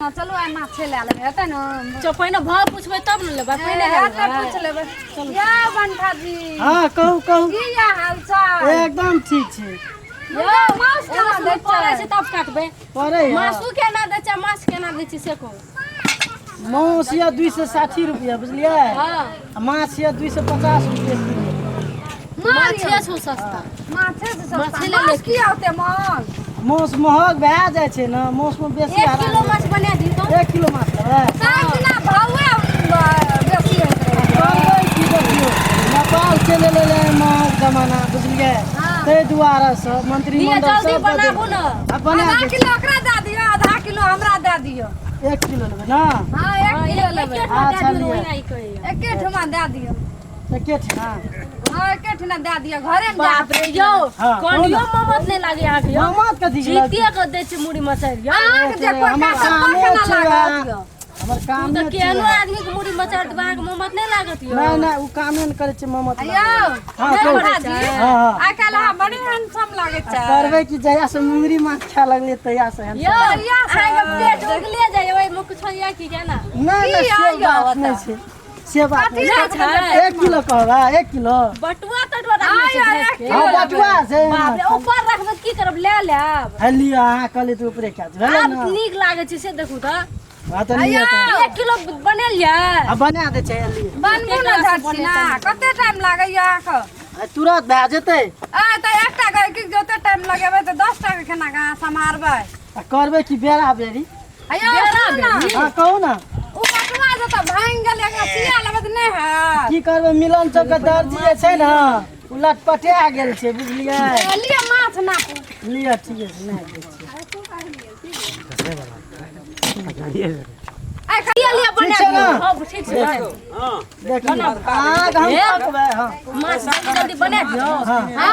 ना चलो आ माछे ले लेबे हेतै न चो पहिने भाव पूछबै तब न लेबै पहिने हेतै पूछ लेबै या बंठा जी हां कहू की या हाल चाल एकदम ठीक छै यो माछ केना दै पड़ै छै तब काटबै पड़ै मासु केना दै छै माछ केना दै छै से कहू माछ या 260 रुपया बुझलियै हां माछ या 250 रुपया किलो माछे छै सस्ता माछे से सब माछे ले माछ की होते माछ माछ महग भए जाइ छै ने माछ में बेसी 1 किलो माछ बना दी तो 1 किलो माछ लेबै साइकिना भावे बेसी होत रहे कहबै की देखियो नेपाल चले ले महग जमाना बुझलियै ताहि दुआरे से मंत्रिमंडल जल्दी सब बनाबू न बना आधा किलो ओकरा दे दियो आधा किलो हमरा दे दियो 1 किलो लेबै ना हां 1 किलो लेबै अच्छा लिया एके ठमा दे दियो एके ठना हां एके ठना दे दियो घरे में बाप रे यो कोनियो मोमत नहीं लागे आख यो मामत कथी जीतिया के दै छै मुड़ी मचार यो आंख जे कोई हमर का कामे केना छै लागत हमर काम तो नै केहनो आदमी के मुड़ी मचार देबा के मोमत नहीं लागत यो नै उ कामे न करै छै मामत अयो हां नहीं कहू बड़ा जी हां आइ काल्हि अहाँ बड़ी हैंडसम लागै छै करबै कि जहिया से मुंगरी माछ खाय लगले तहिया से यो आगे पेट उगले जाय ओइ मुख छोइया की केना नै की से आइयो बात होता? नै छै से बात कथी नै लए छै छै? 1 किलो कहबा 1 किलो बटुआ तटुआ रखले आइयो, छै 1 के किलो। हां बटुआ छै बाप रे ऊपर रखबै की करब ले लेब हलिया अहाँ कहले त ऊपरे क्या छै भेलै आब ना नीक लागे छै से देखू त हां त लिया त 1 किलो बनेलियै आ बना दे छै हलिया बनबू न झटसी ना कते टाइम लागैया आख तुरंत भए जेतै आ त एकटा गाय के जते टाइम लगेबै त 10 टा के खाना का समारबै आ करबै कि बेरा बेरी अयो बेरा सुन ना, बेरी? हां कहू ना उ बटुआ जे त भांग गेल एकरा सिया लेबै त नै है की करबै मिलन चौक के दर्जी जे छै ना उ लटपटा गेल छै बुझलियै लिया माछ ना लिया ठीक है ना दै छियै आइ खिया लिया बना ठीक छै दियो ना? हां ठीक छै देखिए हां हम पकबै हां माछ जल्दी बना दियो हां हां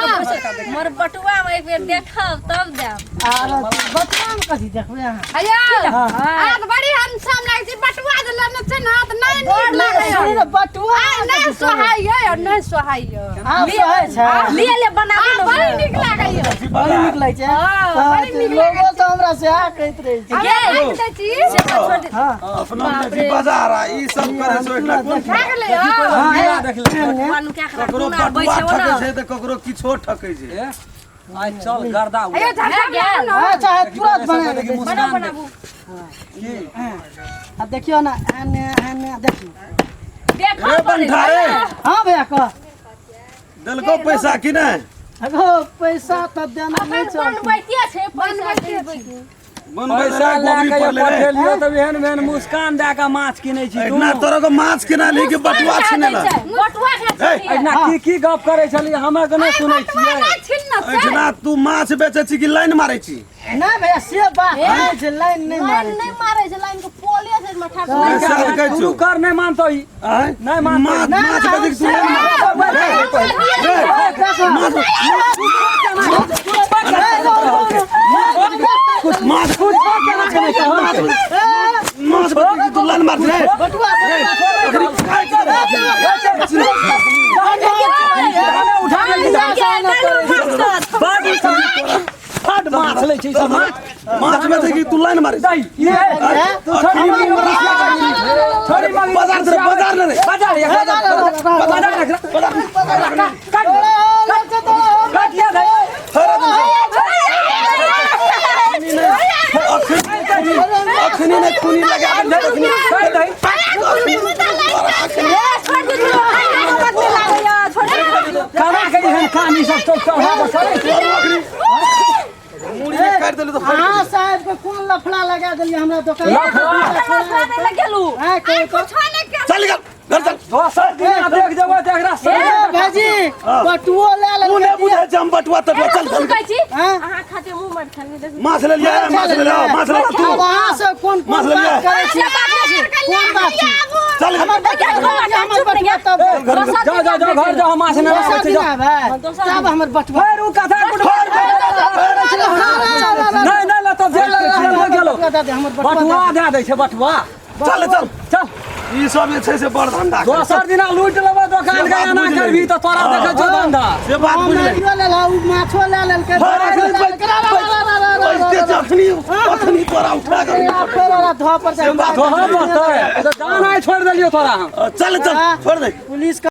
मोर बटुआ में एक बेर देखब तब देब आर बटुआ में कथी देखबै अहाँ अयो हाँ। आ त बड़ी हैंडसम लागै छै बटुआ जे लेने छै ना त नै नीक लागै सुनी ना बटुआ आ नै सोहाइयो और नै सोहाइयो आब सहै छै ले ले बनाबू न बड़ी नीक लागैयो बड़ी नीक लागै छै हाँ, बड़ी नीक लोगो तो हमरा से आ कहैत रहै छै अरे देख दै छी हां अपना देखी बाजार आ ई सब करे सो एकटा कोन भाग ले हां देख ले बानू क्या खरा ककरो कोना बटुआ बैठे ठकै ना छै त ककरो किछो ठकै छै आई चल गर्दा अयो झटका गेल। ना अच्छा तुरंत बना दे बनाबू बनाबू आ देखियो ना एने एने देखियो देखो रे बंठारे हां भैया कह देलको पैसा कि नहीं अगो पैसा त देना अपन नहीं चल बनबैतिया छै पैसा बनबै पैसा सा ला गोबरी के पर ले रे पठेलियो तब एहन एहन मुस्कान दे के माछ किनै छी तू इतना तोरा को माछ किना ली कि बटुआ छिनेला बटुआ के ए, एना की गप करे छली हमे के नहीं सुनै छियै नहीं छिन्न से इतना तू माछ बेचे छी कि लाइन मारै छी ना भैया से बात नहीं छै लाइन नहीं लाइन मारे नहीं मारे छै लाइन के पोले से मठा पैसा कहै तू छौ कर नहीं मानतो ई आय नहीं मानतो माछ माछ बेचे कि तू लाइन कुछ माछ कुछ माछ बेचे कि तू लाइन मार रे बटुआ उठा फट माछ ले छी सब माछ माछ बेचे कि तू लाइन मारे दई ये छोड़ी मांगी बाजार रे बाजार रे बाजार ये बाजार रख काट लिया दे अखनी ने खूनी लगा दे खाना कहीं हम खानी सब तो मुड़ी में काट देले तो हां साहब के कोन लफड़ा लगा देलिए हमरा दुकान हां कोई को चल निकल घर चल दोसर दिन देख जबो देख रहा ए भाजी बटुओ ले ले तू ने बुझे जम बटुआ तब चल चल हां माछ ले लिया माछ ले लिया माछ ले तू वहां से कोन माछ कोन ले बात लिया करे छी कोन बात छी चल हमर बटुआ तब जाओ जाओ जाओ घर जाओ माछ ना दोसर दिन आबे तब हमर बटुआ फिर उ कथा नहीं नहीं ला तो जेल लगा गेलो हमर बटुआ बटुआ दे दे छै बटुआ चल चल चल ई सब जे छै से बड़ धंधा करै छै। दोसर दिना लूट लेबो दुकान के बात एना बुझि करबी लेली। तो तोरा हाँ। देखै छौ धंधा से बात बुझ ले माछो ले लेलकै अखनी तोरा उठा कर धो पर से बात तोहर बसतै तो जान छोड़ देलियो तोरा हम चल चल छोड़ दे पुलिस